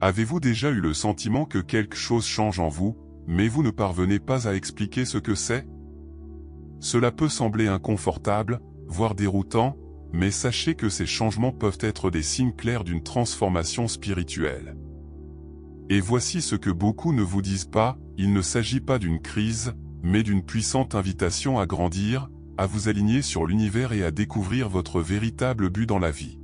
Avez-vous déjà eu le sentiment que quelque chose change en vous, mais vous ne parvenez pas à expliquer ce que c'est? Cela peut sembler inconfortable, voire déroutant, mais sachez que ces changements peuvent être des signes clairs d'une transformation spirituelle. Et voici ce que beaucoup ne vous disent pas, il ne s'agit pas d'une crise, mais d'une puissante invitation à grandir, à vous aligner sur l'univers et à découvrir votre véritable but dans la vie.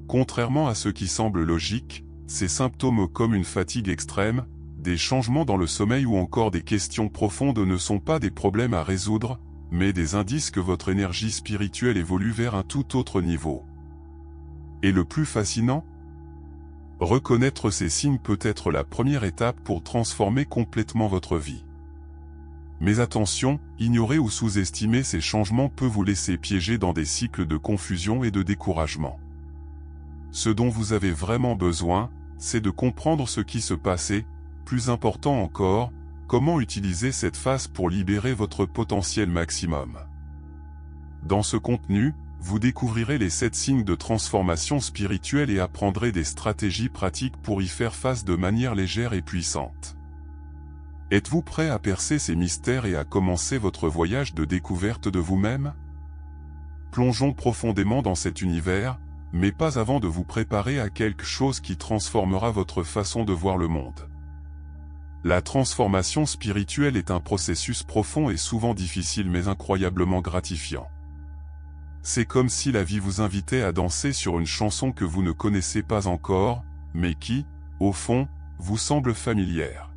Contrairement à ce qui semble logique, ces symptômes comme une fatigue extrême, des changements dans le sommeil ou encore des questions profondes ne sont pas des problèmes à résoudre, mais des indices que votre énergie spirituelle évolue vers un tout autre niveau. Et le plus fascinant? Reconnaître ces signes peut être la première étape pour transformer complètement votre vie. Mais attention, ignorer ou sous-estimer ces changements peut vous laisser piéger dans des cycles de confusion et de découragement. Ce dont vous avez vraiment besoin, c'est de comprendre ce qui se passe et, plus important encore, comment utiliser cette phase pour libérer votre potentiel maximum. Dans ce contenu, vous découvrirez les 7 signes de transformation spirituelle et apprendrez des stratégies pratiques pour y faire face de manière légère et puissante. Êtes-vous prêt à percer ces mystères et à commencer votre voyage de découverte de vous-même? Plongeons profondément dans cet univers, mais pas avant de vous préparer à quelque chose qui transformera votre façon de voir le monde. La transformation spirituelle est un processus profond et souvent difficile mais incroyablement gratifiant. C'est comme si la vie vous invitait à danser sur une chanson que vous ne connaissez pas encore, mais qui, au fond, vous semble familière.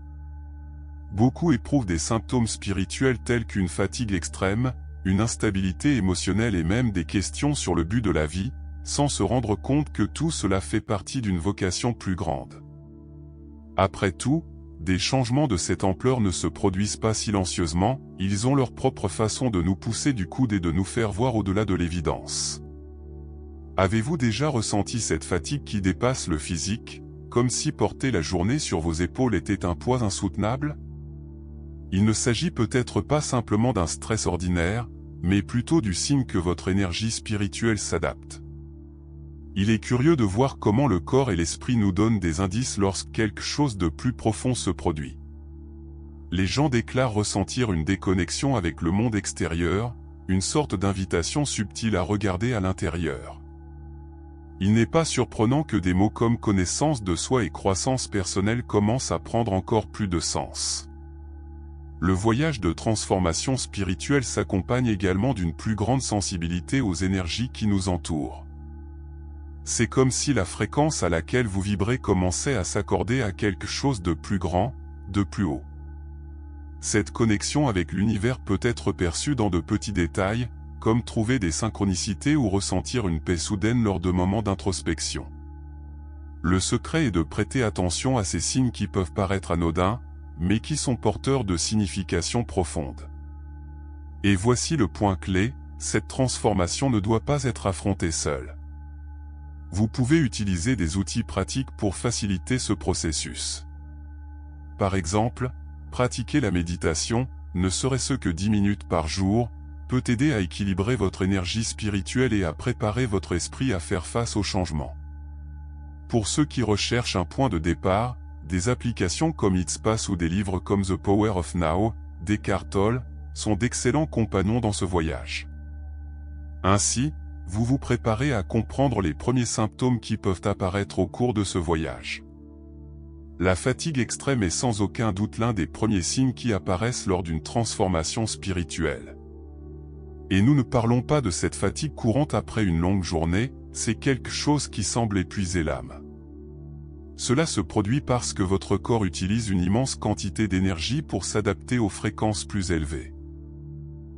Beaucoup éprouvent des symptômes spirituels tels qu'une fatigue extrême, une instabilité émotionnelle et même des questions sur le but de la vie, sans se rendre compte que tout cela fait partie d'une vocation plus grande. Après tout, des changements de cette ampleur ne se produisent pas silencieusement, ils ont leur propre façon de nous pousser du coude et de nous faire voir au-delà de l'évidence. Avez-vous déjà ressenti cette fatigue qui dépasse le physique, comme si porter la journée sur vos épaules était un poids insoutenable? Il ne s'agit peut-être pas simplement d'un stress ordinaire, mais plutôt du signe que votre énergie spirituelle s'adapte. Il est curieux de voir comment le corps et l'esprit nous donnent des indices lorsque quelque chose de plus profond se produit. Les gens déclarent ressentir une déconnexion avec le monde extérieur, une sorte d'invitation subtile à regarder à l'intérieur. Il n'est pas surprenant que des mots comme connaissance de soi et croissance personnelle commencent à prendre encore plus de sens. Le voyage de transformation spirituelle s'accompagne également d'une plus grande sensibilité aux énergies qui nous entourent. C'est comme si la fréquence à laquelle vous vibrez commençait à s'accorder à quelque chose de plus grand, de plus haut. Cette connexion avec l'univers peut être perçue dans de petits détails, comme trouver des synchronicités ou ressentir une paix soudaine lors de moments d'introspection. Le secret est de prêter attention à ces signes qui peuvent paraître anodins, mais qui sont porteurs de significations profondes. Et voici le point clé, cette transformation ne doit pas être affrontée seule. Vous pouvez utiliser des outils pratiques pour faciliter ce processus. Par exemple, pratiquer la méditation, ne serait-ce que 10 minutes par jour, peut aider à équilibrer votre énergie spirituelle et à préparer votre esprit à faire face aux changements. Pour ceux qui recherchent un point de départ, des applications comme Headspace ou des livres comme The Power of Now, d'Eckhart Tolle, sont d'excellents compagnons dans ce voyage. Ainsi, vous vous préparez à comprendre les premiers symptômes qui peuvent apparaître au cours de ce voyage. La fatigue extrême est sans aucun doute l'un des premiers signes qui apparaissent lors d'une transformation spirituelle. Et nous ne parlons pas de cette fatigue courante après une longue journée, c'est quelque chose qui semble épuiser l'âme. Cela se produit parce que votre corps utilise une immense quantité d'énergie pour s'adapter aux fréquences plus élevées.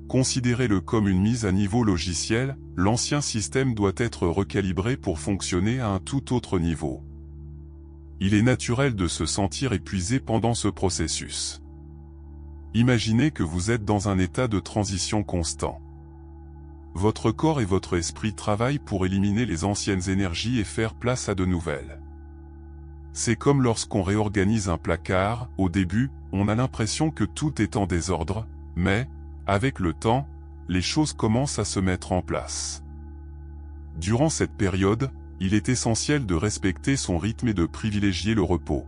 Considérez-le comme une mise à niveau logiciel, l'ancien système doit être recalibré pour fonctionner à un tout autre niveau. Il est naturel de se sentir épuisé pendant ce processus. Imaginez que vous êtes dans un état de transition constant. Votre corps et votre esprit travaillent pour éliminer les anciennes énergies et faire place à de nouvelles. C'est comme lorsqu'on réorganise un placard, au début, on a l'impression que tout est en désordre, mais, avec le temps, les choses commencent à se mettre en place. Durant cette période, il est essentiel de respecter son rythme et de privilégier le repos.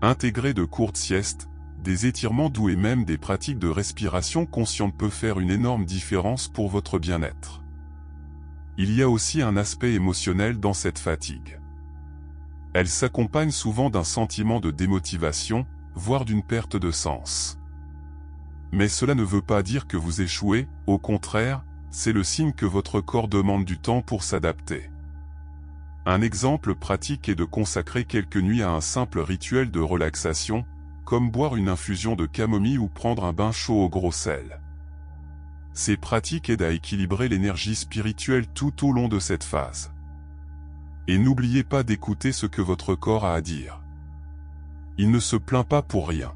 Intégrer de courtes siestes, des étirements doux et même des pratiques de respiration consciente peut faire une énorme différence pour votre bien-être. Il y a aussi un aspect émotionnel dans cette fatigue. Elle s'accompagne souvent d'un sentiment de démotivation, voire d'une perte de sens. Mais cela ne veut pas dire que vous échouez, au contraire, c'est le signe que votre corps demande du temps pour s'adapter. Un exemple pratique est de consacrer quelques nuits à un simple rituel de relaxation, comme boire une infusion de camomille ou prendre un bain chaud au gros sel. Ces pratiques aident à équilibrer l'énergie spirituelle tout au long de cette phase. Et n'oubliez pas d'écouter ce que votre corps a à dire. Il ne se plaint pas pour rien.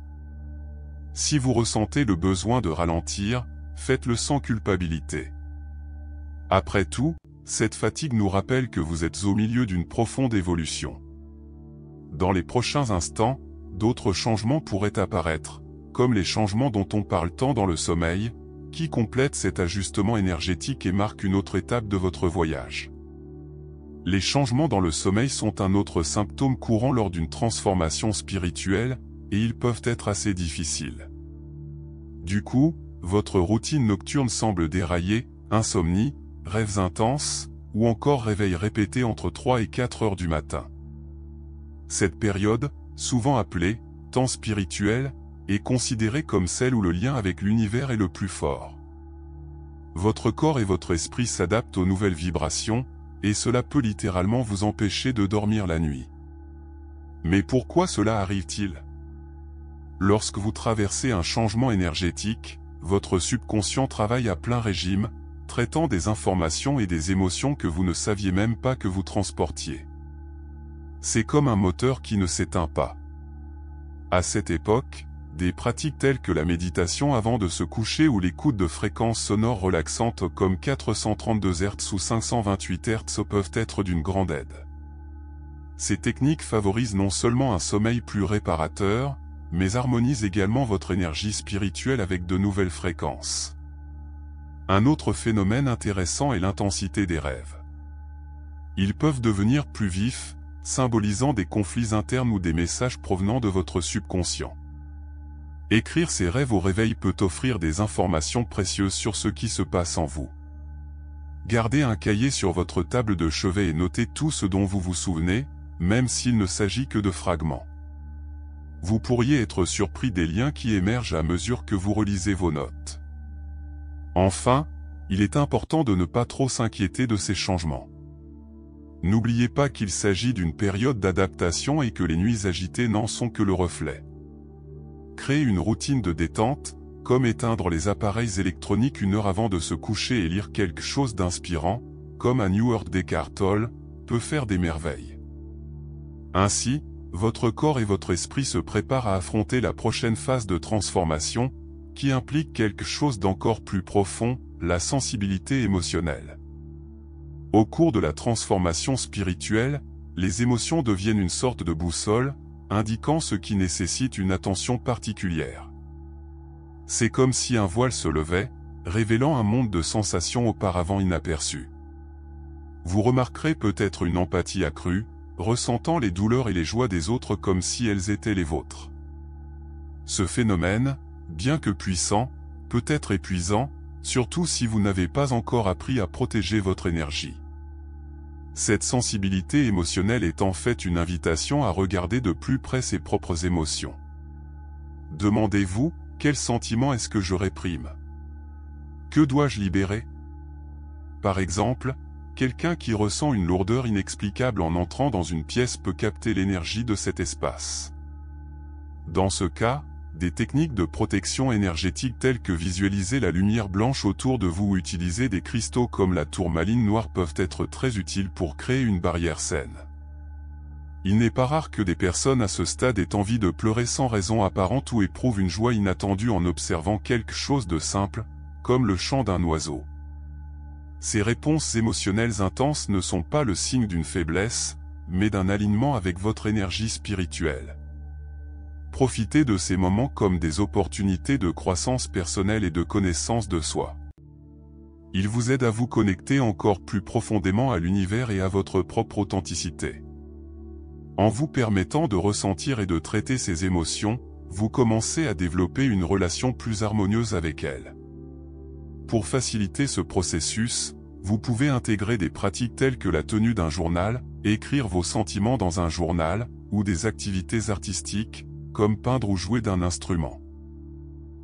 Si vous ressentez le besoin de ralentir, faites-le sans culpabilité. Après tout, cette fatigue nous rappelle que vous êtes au milieu d'une profonde évolution. Dans les prochains instants, d'autres changements pourraient apparaître, comme les changements dont on parle tant dans le sommeil, qui complètent cet ajustement énergétique et marquent une autre étape de votre voyage. Les changements dans le sommeil sont un autre symptôme courant lors d'une transformation spirituelle, et ils peuvent être assez difficiles. Du coup, votre routine nocturne semble dérailler, insomnie, rêves intenses, ou encore réveils répétés entre 3 et 4 heures du matin. Cette période, souvent appelée « temps spirituel », est considérée comme celle où le lien avec l'univers est le plus fort. Votre corps et votre esprit s'adaptent aux nouvelles vibrations, et cela peut littéralement vous empêcher de dormir la nuit. Mais pourquoi cela arrive-t-il ? Lorsque vous traversez un changement énergétique, votre subconscient travaille à plein régime, traitant des informations et des émotions que vous ne saviez même pas que vous transportiez. C'est comme un moteur qui ne s'éteint pas. À cette époque, des pratiques telles que la méditation avant de se coucher ou l'écoute de fréquences sonores relaxantes comme 432 Hz ou 528 Hz peuvent être d'une grande aide. Ces techniques favorisent non seulement un sommeil plus réparateur, mais harmonisent également votre énergie spirituelle avec de nouvelles fréquences. Un autre phénomène intéressant est l'intensité des rêves. Ils peuvent devenir plus vifs, symbolisant des conflits internes ou des messages provenant de votre subconscient. Écrire ces rêves au réveil peut offrir des informations précieuses sur ce qui se passe en vous. Gardez un cahier sur votre table de chevet et notez tout ce dont vous vous souvenez, même s'il ne s'agit que de fragments. Vous pourriez être surpris des liens qui émergent à mesure que vous relisez vos notes. Enfin, il est important de ne pas trop s'inquiéter de ces changements. N'oubliez pas qu'il s'agit d'une période d'adaptation et que les nuits agitées n'en sont que le reflet. Créez une routine de détente, comme éteindre les appareils électroniques 1 heure avant de se coucher et lire quelque chose d'inspirant, comme un New Earth d'Eckhart Tolle, peut faire des merveilles. Ainsi, votre corps et votre esprit se préparent à affronter la prochaine phase de transformation, qui implique quelque chose d'encore plus profond, la sensibilité émotionnelle. Au cours de la transformation spirituelle, les émotions deviennent une sorte de boussole, indiquant ce qui nécessite une attention particulière. C'est comme si un voile se levait, révélant un monde de sensations auparavant inaperçues. Vous remarquerez peut-être une empathie accrue, ressentant les douleurs et les joies des autres comme si elles étaient les vôtres. Ce phénomène, bien que puissant, peut être épuisant, surtout si vous n'avez pas encore appris à protéger votre énergie. Cette sensibilité émotionnelle est en fait une invitation à regarder de plus près ses propres émotions. Demandez-vous, quel sentiment est-ce que je réprime ? Que dois-je libérer ? Par exemple, quelqu'un qui ressent une lourdeur inexplicable en entrant dans une pièce peut capter l'énergie de cet espace. Dans ce cas, des techniques de protection énergétique telles que visualiser la lumière blanche autour de vous ou utiliser des cristaux comme la tourmaline noire peuvent être très utiles pour créer une barrière saine. Il n'est pas rare que des personnes à ce stade aient envie de pleurer sans raison apparente ou éprouvent une joie inattendue en observant quelque chose de simple, comme le chant d'un oiseau. Ces réponses émotionnelles intenses ne sont pas le signe d'une faiblesse, mais d'un alignement avec votre énergie spirituelle. Profitez de ces moments comme des opportunités de croissance personnelle et de connaissance de soi. Il vous aide à vous connecter encore plus profondément à l'univers et à votre propre authenticité. En vous permettant de ressentir et de traiter ces émotions, vous commencez à développer une relation plus harmonieuse avec elles. Pour faciliter ce processus, vous pouvez intégrer des pratiques telles que la tenue d'un journal, écrire vos sentiments dans un journal, ou des activités artistiques, comme peindre ou jouer d'un instrument.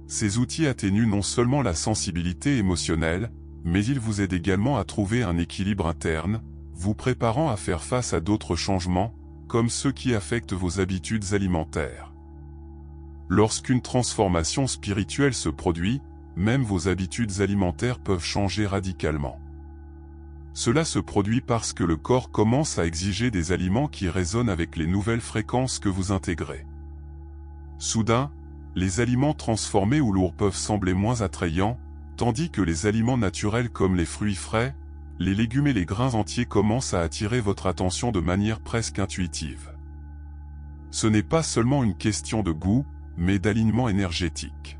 Ces outils atténuent non seulement la sensibilité émotionnelle, mais ils vous aident également à trouver un équilibre interne, vous préparant à faire face à d'autres changements, comme ceux qui affectent vos habitudes alimentaires. Lorsqu'une transformation spirituelle se produit, même vos habitudes alimentaires peuvent changer radicalement. Cela se produit parce que le corps commence à exiger des aliments qui résonnent avec les nouvelles fréquences que vous intégrez. Soudain, les aliments transformés ou lourds peuvent sembler moins attrayants, tandis que les aliments naturels comme les fruits frais, les légumes et les grains entiers commencent à attirer votre attention de manière presque intuitive. Ce n'est pas seulement une question de goût, mais d'alignement énergétique.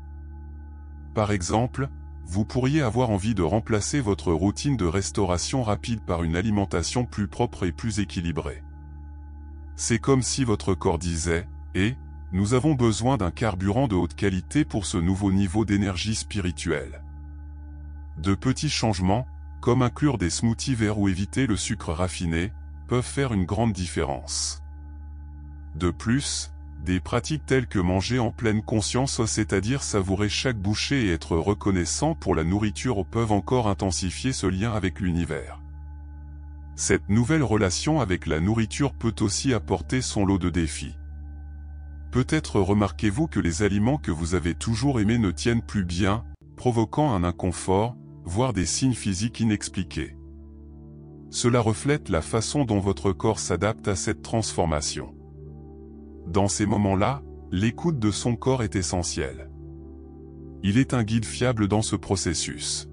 Par exemple, vous pourriez avoir envie de remplacer votre routine de restauration rapide par une alimentation plus propre et plus équilibrée. C'est comme si votre corps disait « Et, nous avons besoin d'un carburant de haute qualité pour ce nouveau niveau d'énergie spirituelle. » De petits changements, comme inclure des smoothies verts ou éviter le sucre raffiné, peuvent faire une grande différence. De plus, des pratiques telles que manger en pleine conscience, c'est-à-dire savourer chaque bouchée et être reconnaissant pour la nourriture, peuvent encore intensifier ce lien avec l'univers. Cette nouvelle relation avec la nourriture peut aussi apporter son lot de défis. Peut-être remarquez-vous que les aliments que vous avez toujours aimés ne tiennent plus bien, provoquant un inconfort, voire des signes physiques inexpliqués. Cela reflète la façon dont votre corps s'adapte à cette transformation. Dans ces moments-là, l'écoute de son corps est essentielle. Il est un guide fiable dans ce processus.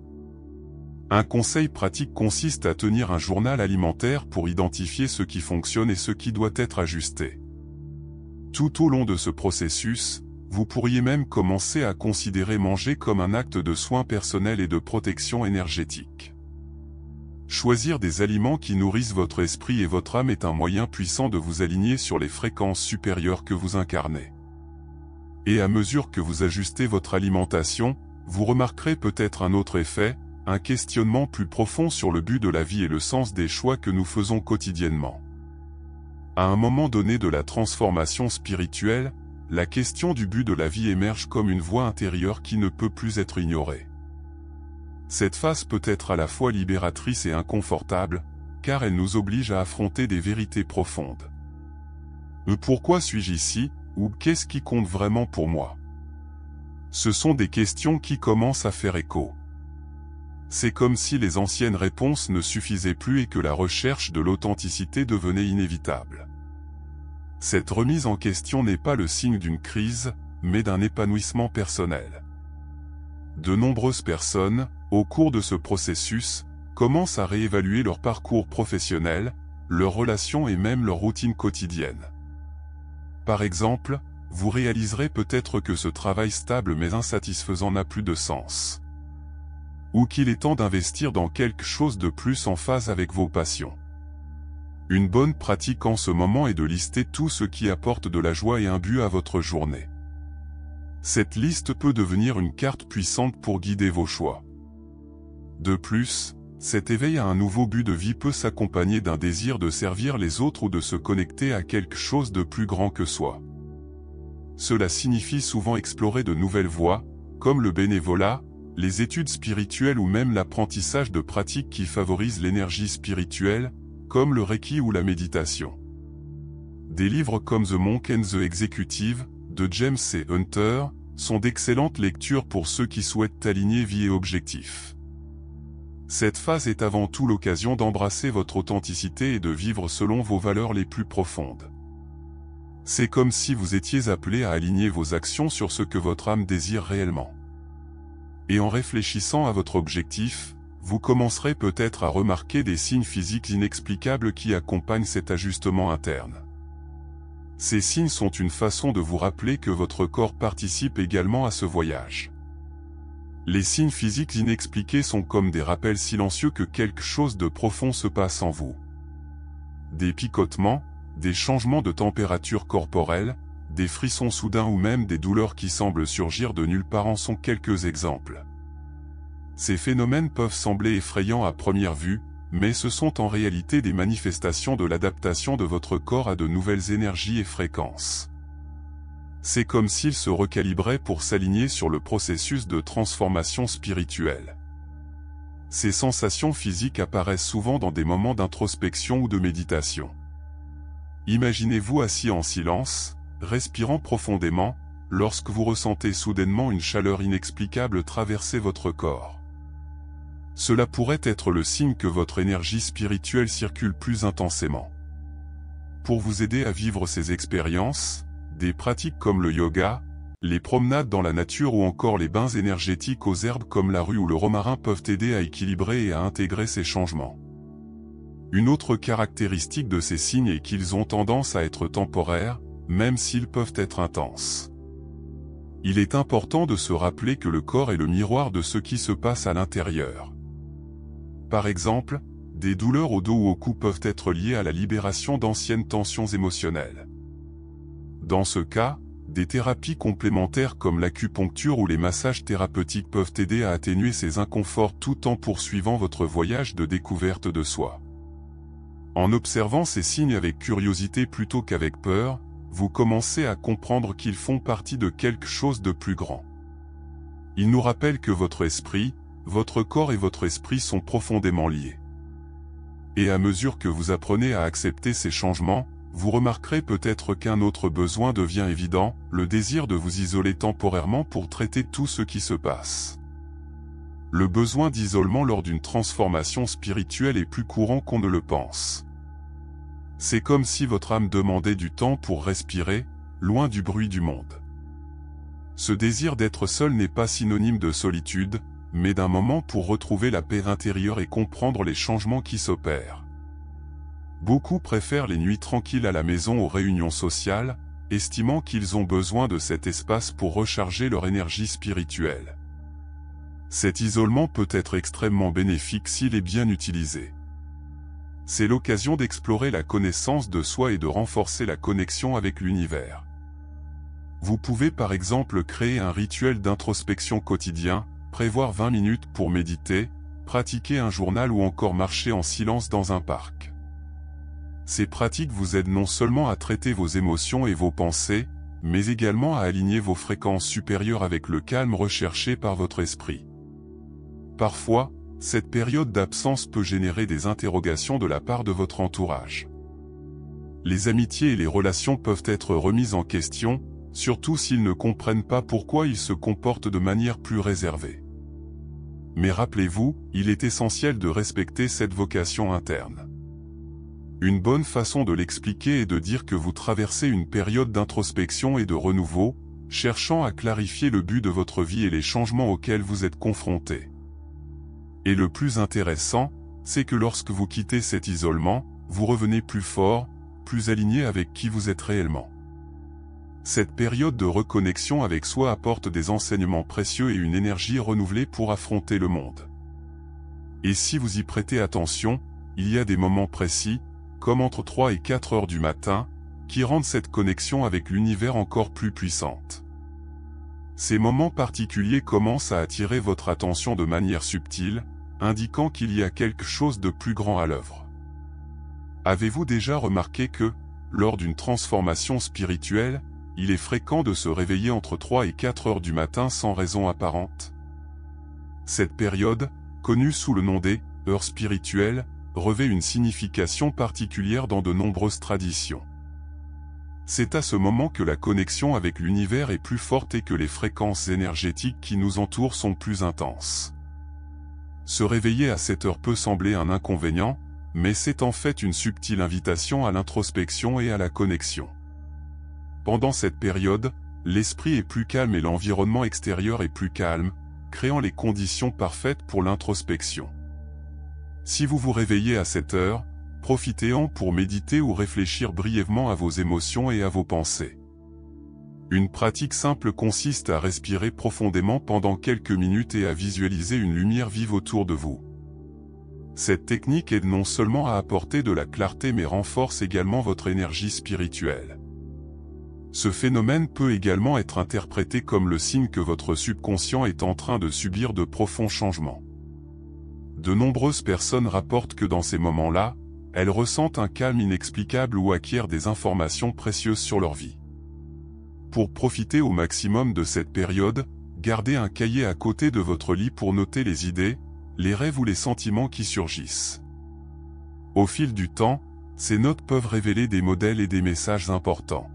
Un conseil pratique consiste à tenir un journal alimentaire pour identifier ce qui fonctionne et ce qui doit être ajusté. Tout au long de ce processus, vous pourriez même commencer à considérer manger comme un acte de soin personnel et de protection énergétique. Choisir des aliments qui nourrissent votre esprit et votre âme est un moyen puissant de vous aligner sur les fréquences supérieures que vous incarnez. Et à mesure que vous ajustez votre alimentation, vous remarquerez peut-être un autre effet, un questionnement plus profond sur le but de la vie et le sens des choix que nous faisons quotidiennement. À un moment donné de la transformation spirituelle, la question du but de la vie émerge comme une voix intérieure qui ne peut plus être ignorée. Cette phase peut être à la fois libératrice et inconfortable, car elle nous oblige à affronter des vérités profondes. Pourquoi suis-je ici, ou qu'est-ce qui compte vraiment pour moi? Ce sont des questions qui commencent à faire écho. C'est comme si les anciennes réponses ne suffisaient plus et que la recherche de l'authenticité devenait inévitable. Cette remise en question n'est pas le signe d'une crise, mais d'un épanouissement personnel. De nombreuses personnes, au cours de ce processus, commencent à réévaluer leur parcours professionnel, leurs relations et même leur routine quotidienne. Par exemple, vous réaliserez peut-être que ce travail stable mais insatisfaisant n'a plus de sens. Ou qu'il est temps d'investir dans quelque chose de plus en phase avec vos passions. Une bonne pratique en ce moment est de lister tout ce qui apporte de la joie et un but à votre journée. Cette liste peut devenir une carte puissante pour guider vos choix. De plus, cet éveil à un nouveau but de vie peut s'accompagner d'un désir de servir les autres ou de se connecter à quelque chose de plus grand que soi. Cela signifie souvent explorer de nouvelles voies, comme le bénévolat, les études spirituelles ou même l'apprentissage de pratiques qui favorisent l'énergie spirituelle, comme le Reiki ou la méditation. Des livres comme The Monk and the Executive, de James C. Hunter, sont d'excellentes lectures pour ceux qui souhaitent aligner vie et objectifs. Cette phase est avant tout l'occasion d'embrasser votre authenticité et de vivre selon vos valeurs les plus profondes. C'est comme si vous étiez appelé à aligner vos actions sur ce que votre âme désire réellement. Et en réfléchissant à votre objectif, vous commencerez peut-être à remarquer des signes physiques inexplicables qui accompagnent cet ajustement interne. Ces signes sont une façon de vous rappeler que votre corps participe également à ce voyage. Les signes physiques inexpliqués sont comme des rappels silencieux que quelque chose de profond se passe en vous. Des picotements, des changements de température corporelle, des frissons soudains ou même des douleurs qui semblent surgir de nulle part en sont quelques exemples. Ces phénomènes peuvent sembler effrayants à première vue, mais ce sont en réalité des manifestations de l'adaptation de votre corps à de nouvelles énergies et fréquences. C'est comme s'il se recalibrait pour s'aligner sur le processus de transformation spirituelle. Ces sensations physiques apparaissent souvent dans des moments d'introspection ou de méditation. Imaginez-vous assis en silence, respirant profondément, lorsque vous ressentez soudainement une chaleur inexplicable traverser votre corps. Cela pourrait être le signe que votre énergie spirituelle circule plus intensément. Pour vous aider à vivre ces expériences, des pratiques comme le yoga, les promenades dans la nature ou encore les bains énergétiques aux herbes comme la rue ou le romarin peuvent aider à équilibrer et à intégrer ces changements. Une autre caractéristique de ces signes est qu'ils ont tendance à être temporaires, même s'ils peuvent être intenses. Il est important de se rappeler que le corps est le miroir de ce qui se passe à l'intérieur. Par exemple, des douleurs au dos ou au cou peuvent être liées à la libération d'anciennes tensions émotionnelles. Dans ce cas, des thérapies complémentaires comme l'acupuncture ou les massages thérapeutiques peuvent aider à atténuer ces inconforts tout en poursuivant votre voyage de découverte de soi. En observant ces signes avec curiosité plutôt qu'avec peur, vous commencez à comprendre qu'ils font partie de quelque chose de plus grand. Ils nous rappellent que votre esprit, votre corps et votre esprit sont profondément liés. Et à mesure que vous apprenez à accepter ces changements, vous remarquerez peut-être qu'un autre besoin devient évident, le désir de vous isoler temporairement pour traiter tout ce qui se passe. Le besoin d'isolement lors d'une transformation spirituelle est plus courant qu'on ne le pense. C'est comme si votre âme demandait du temps pour respirer, loin du bruit du monde. Ce désir d'être seul n'est pas synonyme de solitude, mais d'un moment pour retrouver la paix intérieure et comprendre les changements qui s'opèrent. Beaucoup préfèrent les nuits tranquilles à la maison aux réunions sociales, estimant qu'ils ont besoin de cet espace pour recharger leur énergie spirituelle. Cet isolement peut être extrêmement bénéfique s'il est bien utilisé. C'est l'occasion d'explorer la connaissance de soi et de renforcer la connexion avec l'univers. Vous pouvez par exemple créer un rituel d'introspection quotidien, prévoir 20 minutes pour méditer, pratiquer un journal ou encore marcher en silence dans un parc. Ces pratiques vous aident non seulement à traiter vos émotions et vos pensées, mais également à aligner vos fréquences supérieures avec le calme recherché par votre esprit. Parfois, cette période d'absence peut générer des interrogations de la part de votre entourage. Les amitiés et les relations peuvent être remises en question, surtout s'ils ne comprennent pas pourquoi ils se comportent de manière plus réservée. Mais rappelez-vous, il est essentiel de respecter cette vocation interne. Une bonne façon de l'expliquer est de dire que vous traversez une période d'introspection et de renouveau, cherchant à clarifier le but de votre vie et les changements auxquels vous êtes confrontés. Et le plus intéressant, c'est que lorsque vous quittez cet isolement, vous revenez plus fort, plus aligné avec qui vous êtes réellement. Cette période de reconnexion avec soi apporte des enseignements précieux et une énergie renouvelée pour affronter le monde. Et si vous y prêtez attention, il y a des moments précis, comme entre 3 et 4 heures du matin, qui rendent cette connexion avec l'univers encore plus puissante. Ces moments particuliers commencent à attirer votre attention de manière subtile, indiquant qu'il y a quelque chose de plus grand à l'œuvre. Avez-vous déjà remarqué que, lors d'une transformation spirituelle, il est fréquent de se réveiller entre 3 et 4 heures du matin sans raison apparente? Cette période, connue sous le nom des « heures spirituelles », revêt une signification particulière dans de nombreuses traditions. C'est à ce moment que la connexion avec l'univers est plus forte et que les fréquences énergétiques qui nous entourent sont plus intenses. Se réveiller à cette heure peut sembler un inconvénient, mais c'est en fait une subtile invitation à l'introspection et à la connexion. Pendant cette période, l'esprit est plus calme et l'environnement extérieur est plus calme, créant les conditions parfaites pour l'introspection. Si vous vous réveillez à cette heure, profitez-en pour méditer ou réfléchir brièvement à vos émotions et à vos pensées. Une pratique simple consiste à respirer profondément pendant quelques minutes et à visualiser une lumière vive autour de vous. Cette technique aide non seulement à apporter de la clarté mais renforce également votre énergie spirituelle. Ce phénomène peut également être interprété comme le signe que votre subconscient est en train de subir de profonds changements. De nombreuses personnes rapportent que dans ces moments-là, elles ressentent un calme inexplicable ou acquièrent des informations précieuses sur leur vie. Pour profiter au maximum de cette période, gardez un cahier à côté de votre lit pour noter les idées, les rêves ou les sentiments qui surgissent. Au fil du temps, ces notes peuvent révéler des modèles et des messages importants.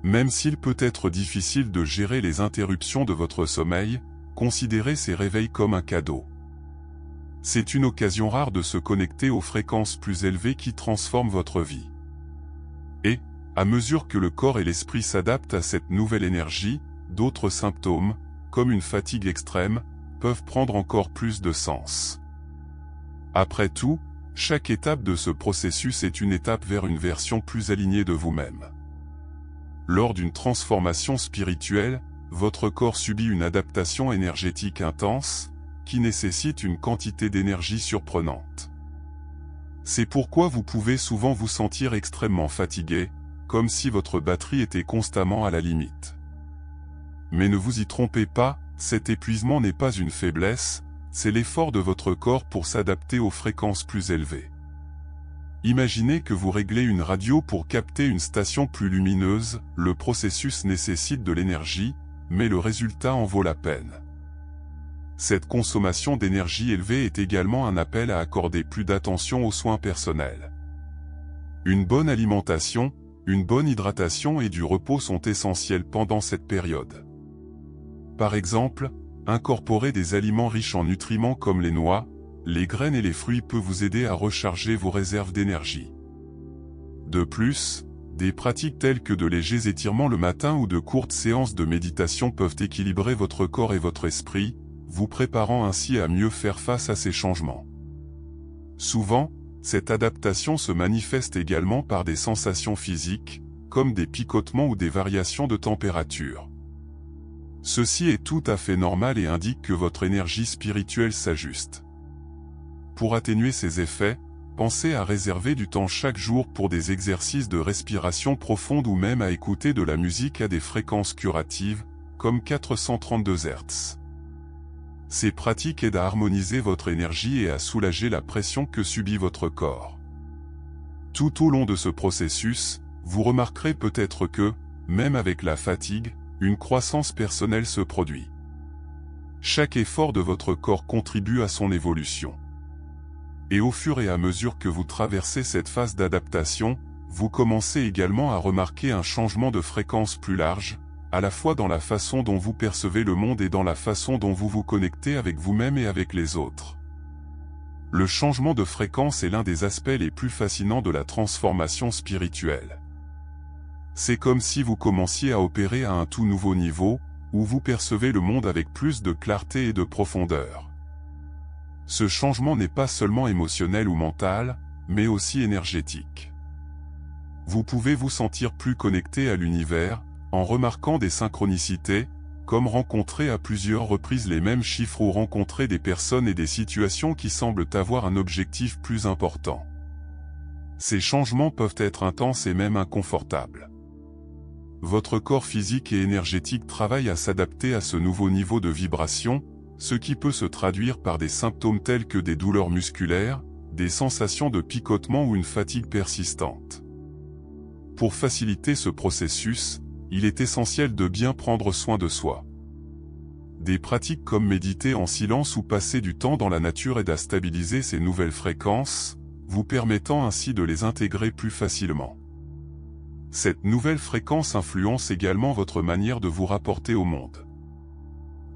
Même s'il peut être difficile de gérer les interruptions de votre sommeil, considérez ces réveils comme un cadeau. C'est une occasion rare de se connecter aux fréquences plus élevées qui transforment votre vie. Et, à mesure que le corps et l'esprit s'adaptent à cette nouvelle énergie, d'autres symptômes, comme une fatigue extrême, peuvent prendre encore plus de sens. Après tout, chaque étape de ce processus est une étape vers une version plus alignée de vous-même. Lors d'une transformation spirituelle, votre corps subit une adaptation énergétique intense, qui nécessite une quantité d'énergie surprenante. C'est pourquoi vous pouvez souvent vous sentir extrêmement fatigué, comme si votre batterie était constamment à la limite. Mais ne vous y trompez pas, cet épuisement n'est pas une faiblesse, c'est l'effort de votre corps pour s'adapter aux fréquences plus élevées. Imaginez que vous réglez une radio pour capter une station plus lumineuse, le processus nécessite de l'énergie, mais le résultat en vaut la peine. Cette consommation d'énergie élevée est également un appel à accorder plus d'attention aux soins personnels. Une bonne alimentation, une bonne hydratation et du repos sont essentiels pendant cette période. Par exemple, incorporer des aliments riches en nutriments comme les noix, les graines et les fruits peut vous aider à recharger vos réserves d'énergie. De plus, des pratiques telles que de légers étirements le matin ou de courtes séances de méditation peuvent équilibrer votre corps et votre esprit, vous préparant ainsi à mieux faire face à ces changements. Souvent, cette adaptation se manifeste également par des sensations physiques, comme des picotements ou des variations de température. Ceci est tout à fait normal et indique que votre énergie spirituelle s'ajuste. Pour atténuer ces effets, pensez à réserver du temps chaque jour pour des exercices de respiration profonde ou même à écouter de la musique à des fréquences curatives, comme 432 Hz. Ces pratiques aident à harmoniser votre énergie et à soulager la pression que subit votre corps. Tout au long de ce processus, vous remarquerez peut-être que, même avec la fatigue, une croissance personnelle se produit. Chaque effort de votre corps contribue à son évolution. Et au fur et à mesure que vous traversez cette phase d'adaptation, vous commencez également à remarquer un changement de fréquence plus large, à la fois dans la façon dont vous percevez le monde et dans la façon dont vous vous connectez avec vous-même et avec les autres. Le changement de fréquence est l'un des aspects les plus fascinants de la transformation spirituelle. C'est comme si vous commenciez à opérer à un tout nouveau niveau, où vous percevez le monde avec plus de clarté et de profondeur. Ce changement n'est pas seulement émotionnel ou mental, mais aussi énergétique. Vous pouvez vous sentir plus connecté à l'univers, en remarquant des synchronicités, comme rencontrer à plusieurs reprises les mêmes chiffres ou rencontrer des personnes et des situations qui semblent avoir un objectif plus important. Ces changements peuvent être intenses et même inconfortables. Votre corps physique et énergétique travaille à s'adapter à ce nouveau niveau de vibration, ce qui peut se traduire par des symptômes tels que des douleurs musculaires, des sensations de picotement ou une fatigue persistante. Pour faciliter ce processus, il est essentiel de bien prendre soin de soi. Des pratiques comme méditer en silence ou passer du temps dans la nature aident à stabiliser ces nouvelles fréquences, vous permettant ainsi de les intégrer plus facilement. Cette nouvelle fréquence influence également votre manière de vous rapporter au monde.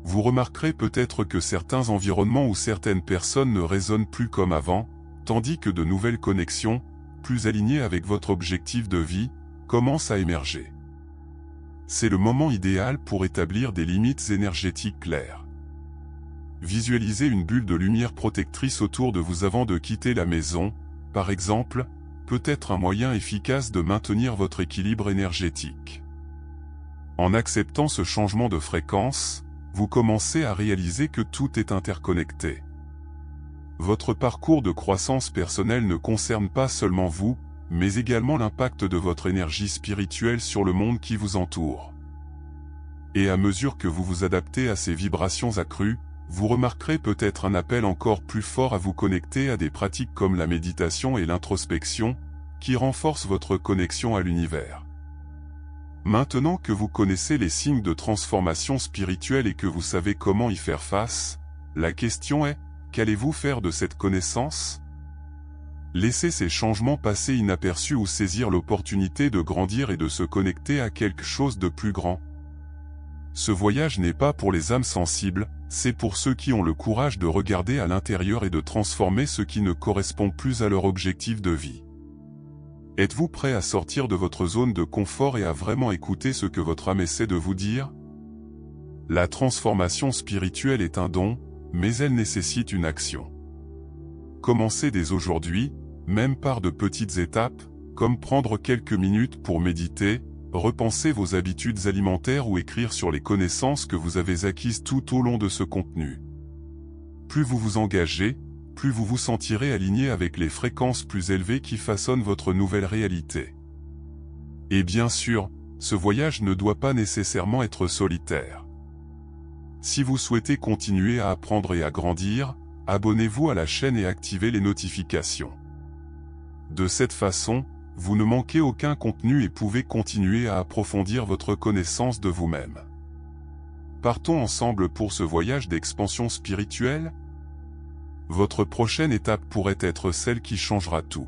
Vous remarquerez peut-être que certains environnements ou certaines personnes ne résonnent plus comme avant, tandis que de nouvelles connexions, plus alignées avec votre objectif de vie, commencent à émerger. C'est le moment idéal pour établir des limites énergétiques claires. Visualisez une bulle de lumière protectrice autour de vous avant de quitter la maison, par exemple, peut être un moyen efficace de maintenir votre équilibre énergétique. En acceptant ce changement de fréquence, vous commencez à réaliser que tout est interconnecté. Votre parcours de croissance personnelle ne concerne pas seulement vous, mais également l'impact de votre énergie spirituelle sur le monde qui vous entoure. Et à mesure que vous vous adaptez à ces vibrations accrues, vous remarquerez peut-être un appel encore plus fort à vous connecter à des pratiques comme la méditation et l'introspection, qui renforcent votre connexion à l'univers. Maintenant que vous connaissez les signes de transformation spirituelle et que vous savez comment y faire face, la question est, qu'allez-vous faire de cette connaissance ? Laisser ces changements passer inaperçus ou saisir l'opportunité de grandir et de se connecter à quelque chose de plus grand. Ce voyage n'est pas pour les âmes sensibles, c'est pour ceux qui ont le courage de regarder à l'intérieur et de transformer ce qui ne correspond plus à leur objectif de vie. Êtes-vous prêt à sortir de votre zone de confort et à vraiment écouter ce que votre âme essaie de vous dire ? La transformation spirituelle est un don, mais elle nécessite une action. Commencez dès aujourd'hui, même par de petites étapes, comme prendre quelques minutes pour méditer, repenser vos habitudes alimentaires ou écrire sur les connaissances que vous avez acquises tout au long de ce contenu. Plus vous vous engagez, plus vous vous sentirez aligné avec les fréquences plus élevées qui façonnent votre nouvelle réalité. Et bien sûr, ce voyage ne doit pas nécessairement être solitaire. Si vous souhaitez continuer à apprendre et à grandir, abonnez-vous à la chaîne et activez les notifications. De cette façon, vous ne manquez aucun contenu et pouvez continuer à approfondir votre connaissance de vous-même. Partons ensemble pour ce voyage d'expansion spirituelle ? Votre prochaine étape pourrait être celle qui changera tout.